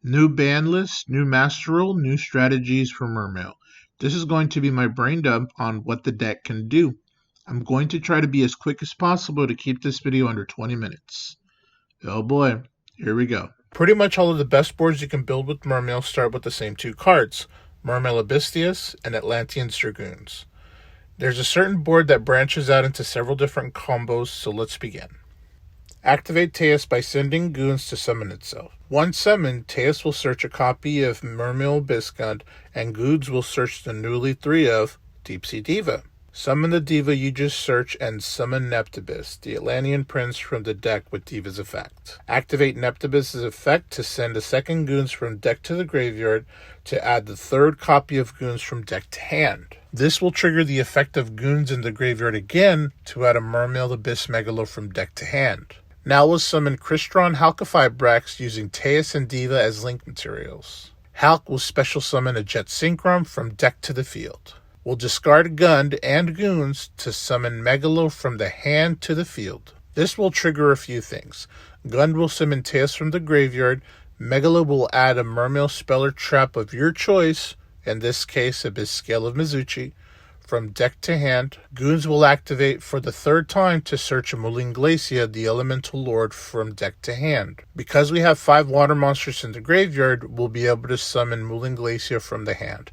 New ban list, new master rule, new strategies for Mermail. This is going to be my brain dump on what the deck can do. I'm going to try to be as quick as possible to keep this video under 20 minutes. Oh boy, here we go. Pretty much all of the best boards you can build with Mermail start with the same two cards, Mermail Abystius and Atlantean Dragoons. There's a certain board that branches out into several different combos, so let's begin. Activate Teus by sending goons to summon itself. Once summoned, Teus will search a copy of Mermail Abyssgund, and goons will search the newly 3 of Deep Sea Diva. Summon the diva you just searched and summon Neptibus, the Atlantean prince from the deck with Diva's effect. Activate Neptibus' effect to send a second goons from deck to the graveyard to add the third copy of goons from deck to hand. This will trigger the effect of goons in the graveyard again to add a Mermail Abyss Megalo from deck to hand. Now we'll summon Crystron Halkify Brax using Teus and Diva as link materials. Halk will special summon a Jet Synchron from deck to the field. We'll discard Gund and goons to summon Megalo from the hand to the field. This will trigger a few things. Gund will summon Teus from the graveyard. Megalo will add a Mermail spell or trap of your choice, in this case Abyss Scale of Mizuchi, from deck to hand. Goons will activate for the third time to search a Mulinglacia, the Elemental Lord, from deck to hand. Because we have 5 water monsters in the graveyard, we'll be able to summon Mulinglacia from the hand.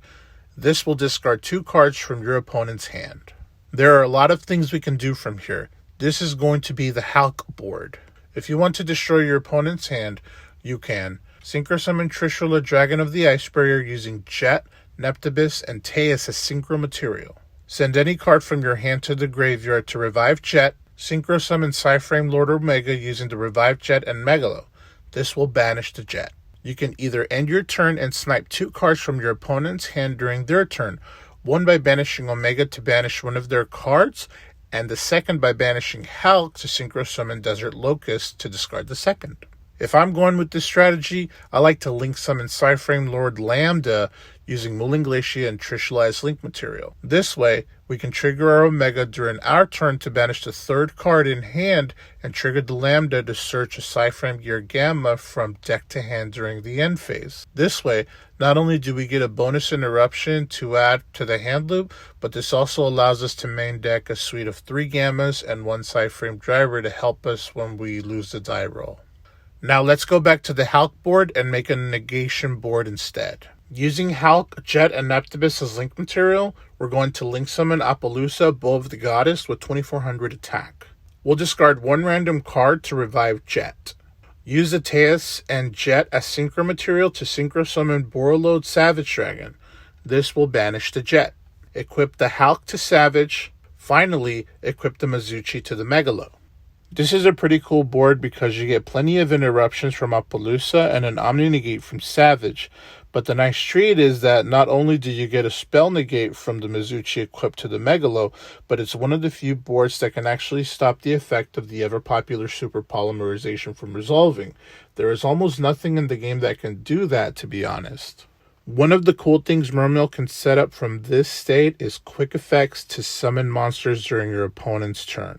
This will discard 2 cards from your opponent's hand. There are a lot of things we can do from here. This is going to be the Halk board. If you want to destroy your opponent's hand, you can. Synchro summon Trishula, Dragon of the Ice Barrier, using Jet, Neptibus, and Teus as synchro material. Send any card from your hand to the graveyard to revive Jet. Synchro summon Psyframe Lord Omega using the revive Jet and Megalo. This will banish the Jet. You can either end your turn and snipe 2 cards from your opponent's hand during their turn, one by banishing Omega to banish one of their cards, and the second by banishing Halk to synchro summon Desert Locust to discard the second. If I'm going with this strategy, I like to link summon Psyframe Lord Lambda using Mulinglacia and Trishula as link material. This way, we can trigger our Omega during our turn to banish the third card in hand and trigger the Lambda to search a Psyframe Gear Gamma from deck to hand during the end phase. This way, not only do we get a bonus interruption to add to the hand loop, but this also allows us to main deck a suite of 3 Gammas and 1 Psyframe Driver to help us when we lose the die roll. Now let's go back to the Halk board and make a negation board instead. Using Halk, Jet, and Neptibus as link material, we're going to link summon Appaloosa, Bow of the Goddess, with 2400 attack. We'll discard 1 random card to revive Jet. Use the Teus and Jet as synchro material to synchro summon Borreload Savage Dragon. This will banish the Jet. Equip the Halk to Savage. Finally, equip the Mizuchi to the Megalo. This is a pretty cool board because you get plenty of interruptions from Appaloosa and an Omni Negate from Savage, but the nice treat is that not only do you get a spell negate from the Mizuchi equipped to the Megalo, but it's one of the few boards that can actually stop the effect of the ever-popular Super Polymerization from resolving. There is almost nothing in the game that can do that, to be honest. One of the cool things Mermail can set up from this state is quick effects to summon monsters during your opponent's turn,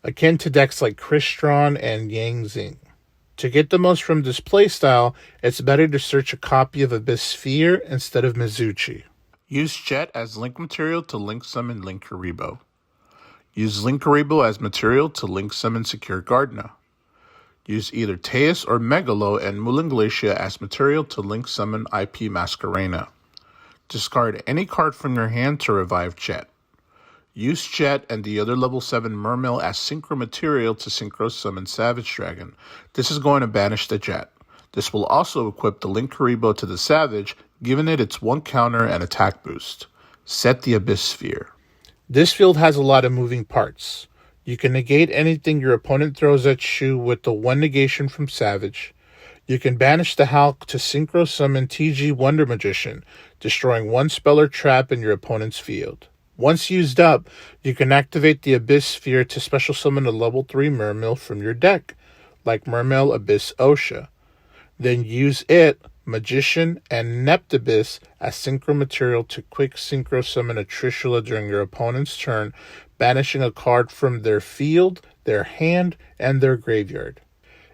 akin to decks like Crystron and Yang Zing. To get the most from this playstyle, it's better to search a copy of Abyss Sphere instead of Mizuchi. Use Jet as link material to link summon Linkuriboh. Use Linkuriboh as material to link summon Secure Gardna. Use either Teus or Megalo and Mulinglacia as material to link summon IP Masquerena. Discard any card from your hand to revive Jet. Use Jet and the other level 7 Mermail as synchro material to synchro summon Savage Dragon. This is going to banish the Jet. This will also equip the Linkuriboh to the Savage, giving it its 1 counter and attack boost. Set the Abyss Sphere. This field has a lot of moving parts. You can negate anything your opponent throws at you with the 1 negation from Savage. You can banish the Halk to synchro summon TG Wonder Magician, destroying 1 spell or trap in your opponent's field. Once used up, you can activate the Abyss Sphere to special summon a level 3 Mermail from your deck, like Mermail Abyss Osha. Then use it, Magician, and Neptibus as synchro material to quick synchro summon a Trishula during your opponent's turn, banishing a card from their field, their hand, and their graveyard.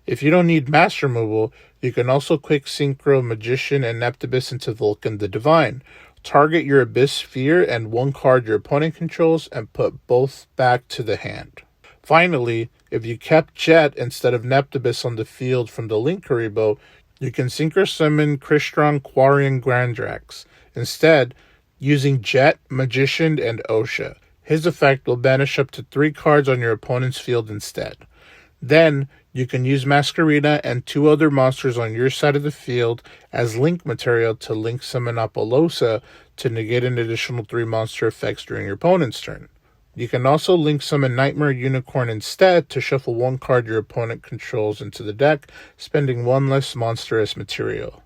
If you don't need mass removal, you can also quick synchro Magician and Neptibus into Vulcan the Divine. Target your Abyss Sphere and one card your opponent controls and put both back to the hand. Finally, if you kept Jet instead of Neptibus on the field from the Link Karibo, you can synchro summon Crystron, Quarian, Grandrax. Instead, using Jet, Magician, and Osha. His effect will banish up to 3 cards on your opponent's field instead. Then, you can use Masquerena and 2 other monsters on your side of the field as link material to link summon appaloosa to negate an additional 3 monster effects during your opponent's turn. You can also link summon Nightmare Unicorn instead to shuffle 1 card your opponent controls into the deck, spending 1 less monster as material.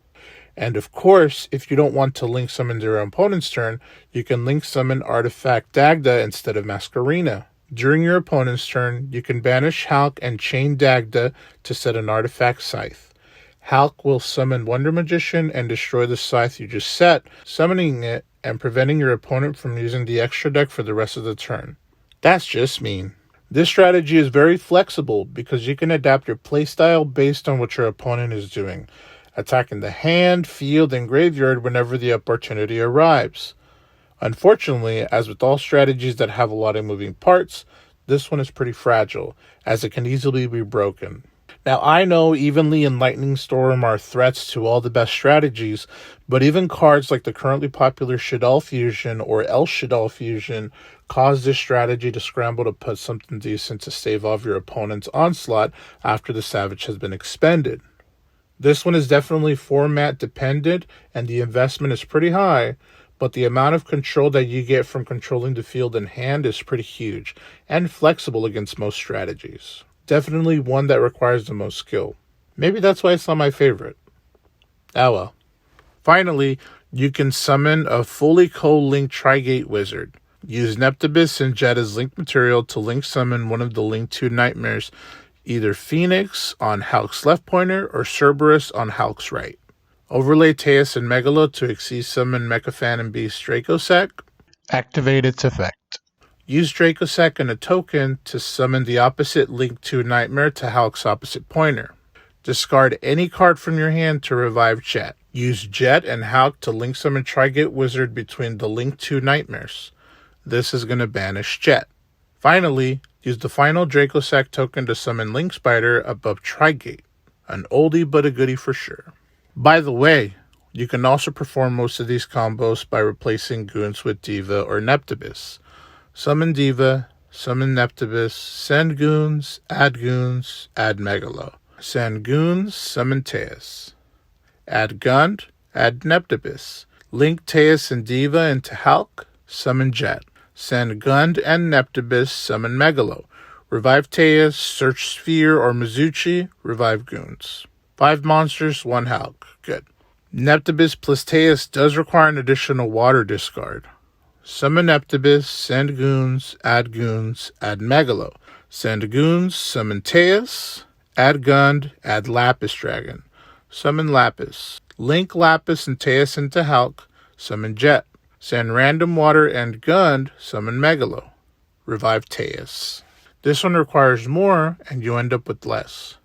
And of course, if you don't want to link summon your opponent's turn, you can link summon Artifact Dagda instead of Masquerena. During your opponent's turn, you can banish Hulk and chain Dagda to set an Artifact Scythe. Hulk will summon Wonder Magician and destroy the Scythe you just set, summoning it and preventing your opponent from using the extra deck for the rest of the turn. That's just mean. This strategy is very flexible because you can adapt your playstyle based on what your opponent is doing, attacking the hand, field, and graveyard whenever the opportunity arrives. Unfortunately, as with all strategies that have a lot of moving parts, this one is pretty fragile, as it can easily be broken. Now, I know Evenly and Lightning Storm are threats to all the best strategies, but even cards like the currently popular Shaddoll Fusion or El Shaddoll Fusion cause this strategy to scramble to put something decent to stave off your opponent's onslaught after the Savage has been expended. This one is definitely format dependent, and the investment is pretty high, but the amount of control that you get from controlling the field in hand is pretty huge, and flexible against most strategies. Definitely one that requires the most skill. Maybe that's why it's not my favorite. Ah well. Finally, you can summon a fully co-linked Trigate Wizard. Use Neptibus and Jet as link material to link summon one of the Link 2 Nightmares, either Phoenix on Hulk's left pointer or Cerberus on Hulk's right. Overlay Teus and Megalo to exceed summon Mechaphan and Beast Dracossack. Activate its effect. Use Dracossack and a token to summon the opposite Link 2 Nightmare to Hulk's opposite pointer. Discard any card from your hand to revive Jet. Use Jet and Hulk to link summon Trigate Wizard between the Link 2 Nightmares. This is going to banish Jet. Finally, use the final Dracossack token to summon Link Spider above Trigate. An oldie but a goodie for sure. By the way, you can also perform most of these combos by replacing Goons with Diva or Neptibus. Summon Diva, summon Neptibus, send Goons, add Megalo. Send Goons, summon Teus. Add Gund, add Neptibus. Link Teus and Diva into Hulk, summon Jet. Send Gund and Neptibus, summon Megalo. Revive Teus, search Sphere or Mizuchi, revive Goons. 5 monsters, 1 Hulk. Good. Neptibus plus Teus does require an additional water discard. Summon Neptibus, send Goons, add Megalo. Send Goons, summon Teus, add Gund, add Lapis Dragon. Summon Lapis. Link Lapis and Teus into Hulk, summon Jet. Send random water and Gund, summon Megalo. Revive Teus. This one requires more, and you end up with less.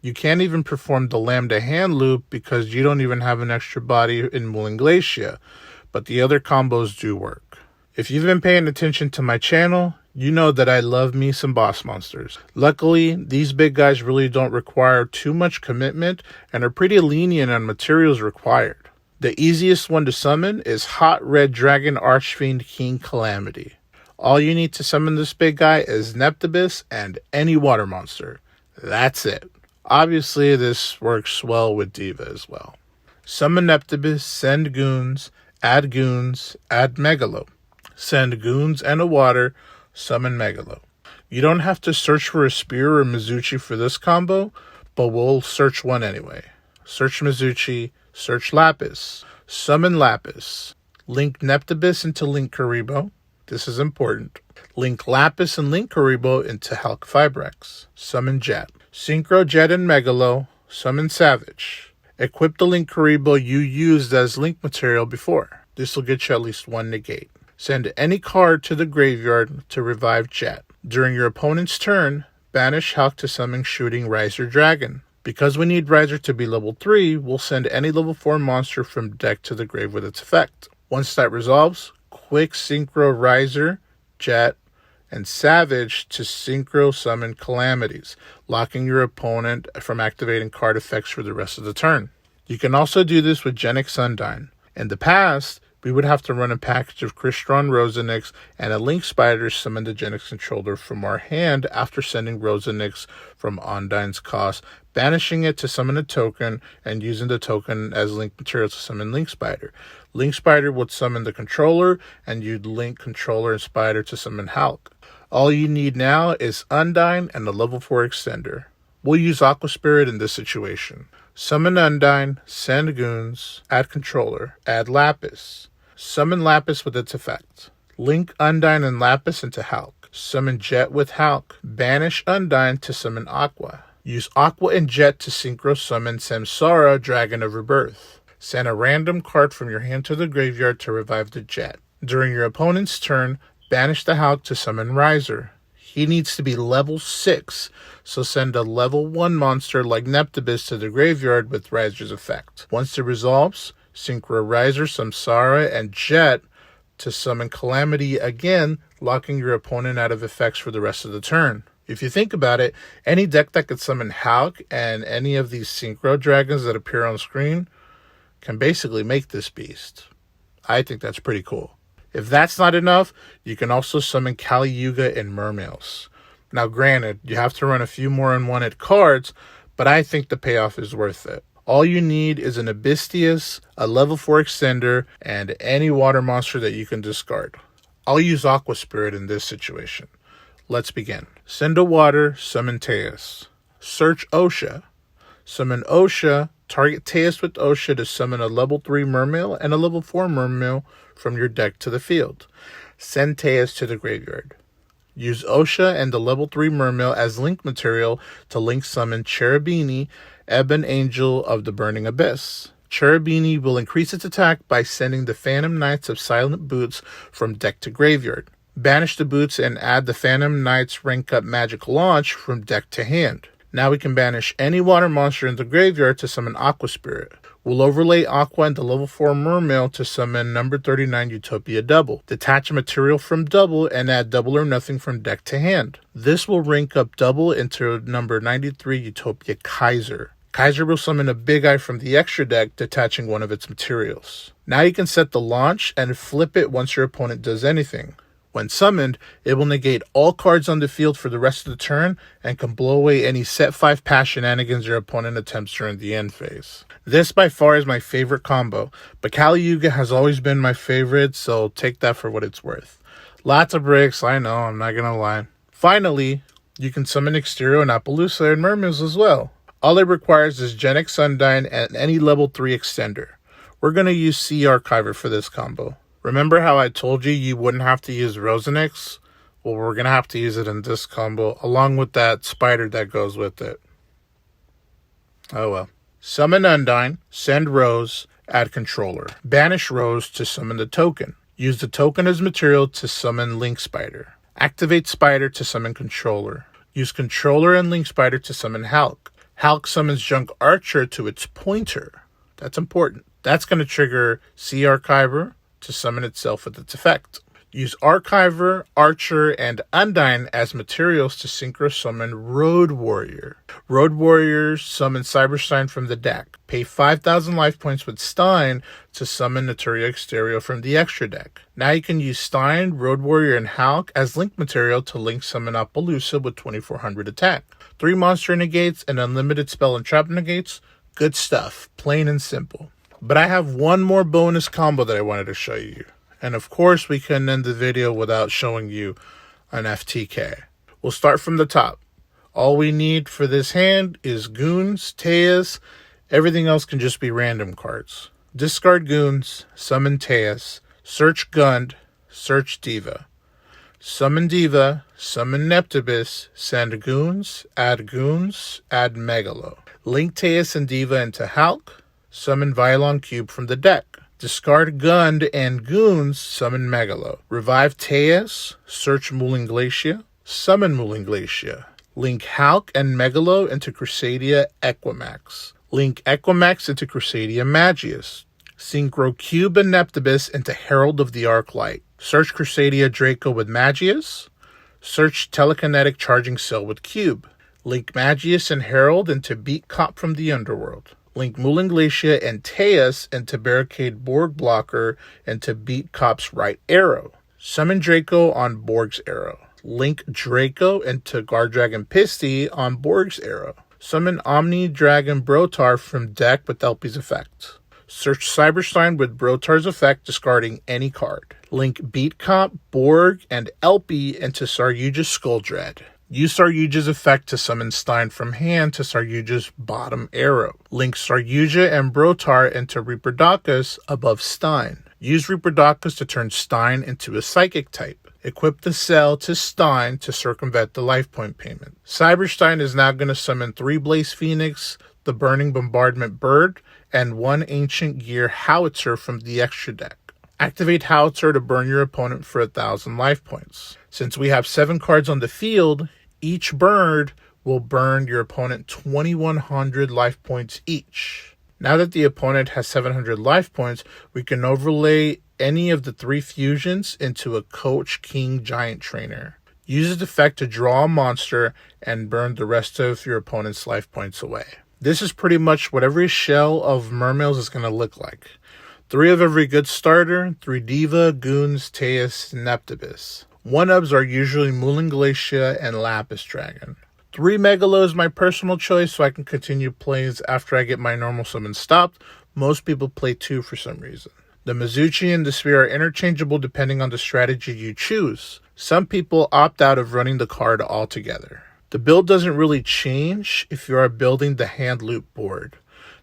You can't even perform the Lambda hand loop because you don't even have an extra body in Wooling Glacia, but the other combos do work. If you've been paying attention to my channel, you know that I love me some boss monsters. Luckily, these big guys really don't require too much commitment and are pretty lenient on materials required. The easiest one to summon is Hot Red Dragon Archfiend King Calamity. All you need to summon this big guy is Neptibus and any water monster. That's it. Obviously, this works well with Diva as well. Summon Neptibus, send Goons, add Megalo. Send Goons and a water, summon Megalo. You don't have to search for a Spear or Mizuchi for this combo, but we'll search one anyway. Search Mizuchi, search Lapis. Summon Lapis. Link Neptibus into Link Karibo. This is important. Link Lapis and Link Karibo into Hulk Fibrex. Summon Jet. Synchro Jet and Megalo. Summon Savage. Equip the Link Karibo you used as link material before. This will get you at least 1 negate. Send any card to the graveyard to revive Jet. During your opponent's turn, banish Hulk to summon Shooting Riser Dragon. Because we need Riser to be level 3, we'll send any level 4 monster from deck to the grave with its effect. Once that resolves, quick synchro Riser, Jet, and Savage to synchro summon Calamities, locking your opponent from activating card effects for the rest of the turn. You can also do this with Genix Undine. In the past, we would have to run a package of Crystron Rosanix and a Link Spider summon the Genix controller from our hand after sending Rosanix from Undine's cost, banishing it to summon a token, and using the token as link material to summon Link Spider. Link Spider would summon the controller, and you'd link controller and Spider to summon Hulk. All you need now is Undine and a level 4 extender. We'll use Aqua Spirit in this situation. Summon Undine, send Goons, add controller, add Lapis. Summon Lapis with its effect. Link Undine and Lapis into Hulk. Summon Jet with Hulk. Banish Undine to summon Aqua. Use Aqua and Jet to synchro summon Samsara, Dragon of Rebirth. Send a random card from your hand to the graveyard to revive the Jet. During your opponent's turn, banish the Hulk to summon Riser. He needs to be level 6, so send a level 1 monster like Neptibus to the graveyard with Riser's effect. Once it resolves, synchro Riser, Samsara, and Jet to summon Calamity again, locking your opponent out of effects for the rest of the turn. If you think about it, any deck that could summon Hulk and any of these synchro dragons that appear on screen can basically make this beast. I think that's pretty cool. If that's not enough, you can also summon Kali Yuga and Mermails. Now granted, you have to run a few more unwanted cards, but I think the payoff is worth it. All you need is an Abystius, a level 4 extender, and any water monster that you can discard. I'll use Aqua Spirit in this situation. Let's begin. Send a water, summon Teus. Search Osha. Summon Osha, target Teus with Osha to summon a level 3 Mermail and a level 4 Mermail from your deck to the field. Send Teus to the graveyard. Use Osha and the level 3 Mermail as link material to link summon Cherubini, Ebon Angel of the Burning Abyss. Cherubini will increase its attack by sending the Phantom Knights of Silent Boots from deck to graveyard. Banish the boots and add the Phantom Knights rank up magic launch from deck to hand. Now we can banish any water monster in the graveyard to summon Aqua Spirit. We'll overlay Aqua and the level 4 Mermail to summon number 39 Utopia Double. Detach a material from Double and add Double or Nothing from deck to hand. This will rank up Double into number 93 Utopia Kaiser. Kaiser will summon a Big Eye from the extra deck, detaching one of its materials. Now you can set the launch and flip it once your opponent does anything. When summoned, it will negate all cards on the field for the rest of the turn and can blow away any set 5 pass shenanigans your opponent attempts during the end phase. This by far is my favorite combo, but Kali Yuga has always been my favorite, so take that for what it's worth. Lots of bricks, I know, I'm not gonna lie. Finally, you can summon Exterior and Appaloosa and Mermails as well. All it requires is Genix Undine and any level 3 extender. We're gonna use Sea Archiver for this combo. Remember how I told you wouldn't have to use Rosanix? Well, we're going to have to use it in this combo, along with that spider that goes with it. Oh well. Summon Undine, send Rose, add controller. Banish Rose to summon the token. Use the token as material to summon Link Spider. Activate Spider to summon controller. Use controller and Link Spider to summon Hulk. Hulk summons Junk Archer to its pointer. That's important. That's going to trigger Sea Archiver to summon itself with its effect. Use Archiver, Archer, and Undine as materials to synchro summon Road Warrior. Road Warrior summon Cyberstein from the deck. Pay 5,000 life points with Stein to summon Naturia Exterior from the extra deck. Now you can use Stein, Road Warrior, and Hulk as link material to link summon Appaloosa with 2,400 attack. 3 monster negates and unlimited spell and trap negates. Good stuff, plain and simple. But I have one more bonus combo that I wanted to show you. And of course, we couldn't end the video without showing you an FTK. We'll start from the top. All we need for this hand is Goons, Teus. Everything else can just be random cards. Discard Goons, summon Teus, search Gund, search Diva. Summon Diva, summon Neptibus, send Goons, add Megalo. Link Teus and Diva into Hulk. Summon Vylon Cube from the deck. Discard Gund and Goons, summon Megalo. Revive Teus, search Mooling Glacia, summon Mooling Glacia. Link Hulk and Megalo into Crusadia Equimax. Link Equimax into Crusadia Magius. Synchro Cube and Neptibus into Herald of the Arc Light. Search Crusadia Draco with Magius. Search Telekinetic Charging Cell with Cube. Link Magius and Herald into Beat Cop from the Underworld. Link Mulan Glacia and Teus into Barricade Borg Blocker into Beat Cop's Right Arrow. Summon Draco on Borg's Arrow. Link Draco into Guard Dragon Pisty on Borg's Arrow. Summon Omni Dragon Brotar from deck with Elpie's effect. Search Cyberstein with Brotar's effect, discarding any card. Link Beat Cop, Borg, and Elpie into Saryuja's Skulldread. Use Saryuja's effect to summon Stein from hand to Saryuja's bottom arrow. Link Saryuja and Brotar into Reaper above Stein. Use Reaper to turn Stein into a psychic type. Equip the cell to Stein to circumvent the life point payment. Cyberstein is now going to summon 3 Blaze Phoenix, the Burning Bombardment Bird, and 1 Ancient Gear Howitzer from the extra deck. Activate Howitzer to burn your opponent for 1,000 life points. Since we have 7 cards on the field, each bird will burn your opponent 2,100 life points each. Now that the opponent has 700 life points, we can overlay any of the 3 fusions into a Coach King Giant Trainer. Use its effect to draw a monster and burn the rest of your opponent's life points away. This is pretty much what every shell of Mermails is going to look like. 3 of every good starter, 3 Diva, Goons, Teus, and Neptibus. 1-ubs are usually Mulan Glacia and Lapis Dragon. 3 Megalo is my personal choice, so I can continue plays after I get my normal summon stopped. Most people play 2 for some reason. The Mizuchi and the Sphere are interchangeable depending on the strategy you choose. Some people opt out of running the card altogether. The build doesn't really change if you are building the hand loop board.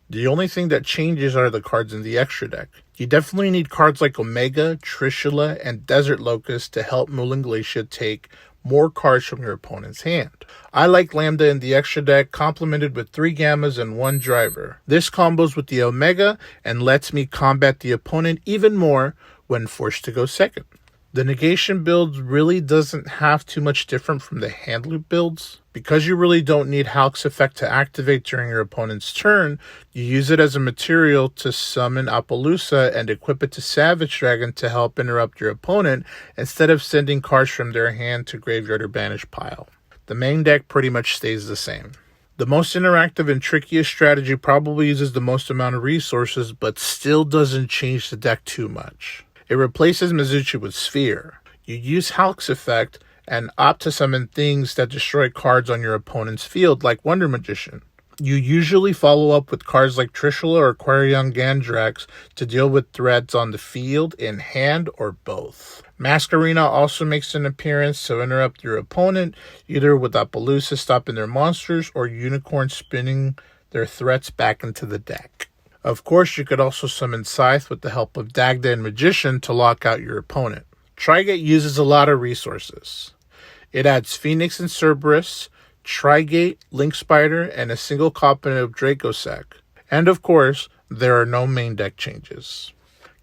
The only thing that changes are the cards in the extra deck. You definitely need cards like Omega, Trishula, and Desert Locust to help Mulan Glacia take more cards from your opponent's hand. I like Lambda in the extra deck, complemented with 3 Gammas and 1 Driver. This combos with the Omega and lets me combat the opponent even more when forced to go second. The Negation build really doesn't have too much different from the hand loop builds. Because you really don't need Hulk's effect to activate during your opponent's turn, you use it as a material to summon Appaloosa and equip it to Savage Dragon to help interrupt your opponent instead of sending cards from their hand to graveyard or banish pile. The main deck pretty much stays the same. The most interactive and trickiest strategy probably uses the most amount of resources, but still doesn't change the deck too much. It replaces Mizuchi with Sphere. You use Hulk's effect and opt to summon things that destroy cards on your opponent's field, like Wonder Magician. You usually follow up with cards like Trishula or Quarion Gandrax to deal with threats on the field, in hand, or both. Masquerena also makes an appearance to interrupt your opponent, either with Appaloosa stopping their monsters or Unicorn spinning their threats back into the deck. Of course, you could also summon Scythe with the help of Dagda and Magician to lock out your opponent. Trigate uses a lot of resources. It adds Phoenix and Cerberus, Trigate, Link Spider, and a single copy of Dracosec. And of course, there are no main deck changes.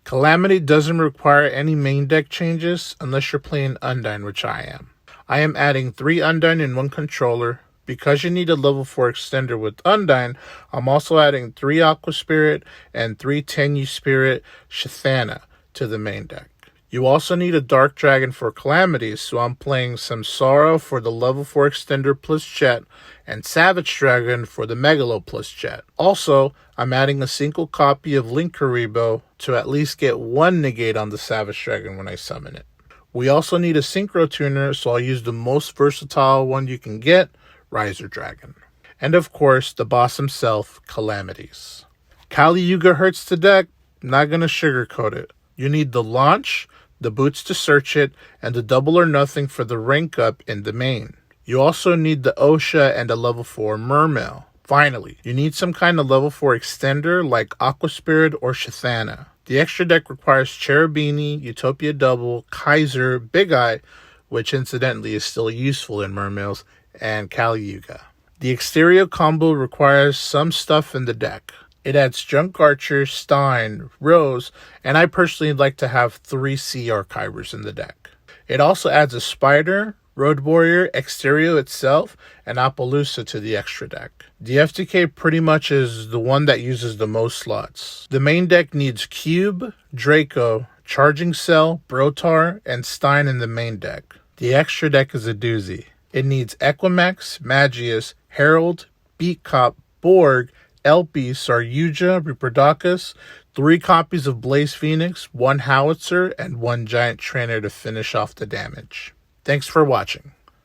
Calamity doesn't require any main deck changes unless you're playing Undine, which I am. I am adding 3 Undine in 1 controller. Because you need a level 4 extender with Undine, I'm also adding 3 Aqua Spirit and 3 Tenyu Spirit Shathana to the main deck. You also need a Dark Dragon for Calamities, so I'm playing Samsara for the level 4 extender plus Jet, and Savage Dragon for the Megalo plus Jet. Also, I'm adding a single copy of Link Karibo to at least get 1 negate on the Savage Dragon when I summon it. We also need a Synchro Tuner, so I'll use the most versatile one you can get, Riser Dragon. And of course, the boss himself, Calamities. Kali Yuga hurts the deck, not gonna sugarcoat it. You need the launch, the boots to search it, and the double or nothing for the rank up in the main. You also need the Osha and a level 4 Mermail. Finally, you need some kind of level 4 extender like Aqua Spirit or Shathana. The extra deck requires Cherubini, Utopia Double, Kaiser, Big Eye, which incidentally is still useful in Mermails, and Kali Yuga. The exterior combo requires some stuff in the deck. It adds Junk Archer, Stein, Rose, and I personally like to have 3 Sea Archivers in the deck. It also adds a Spider, Road Warrior, Exterio itself, and Appaloosa to the extra deck. The FTK pretty much is the one that uses the most slots. The main deck needs Cube, Draco, Charging Cell, Brotar, and Stein in the main deck. The extra deck is a doozy. It needs Equimex, Magius, Herald, Beat Cop, Borg, Elpie, Saryuja, Reproducus, 3 copies of Blaze Phoenix, 1 Howitzer, and 1 Giant Trainer to finish off the damage. Thanks for watching.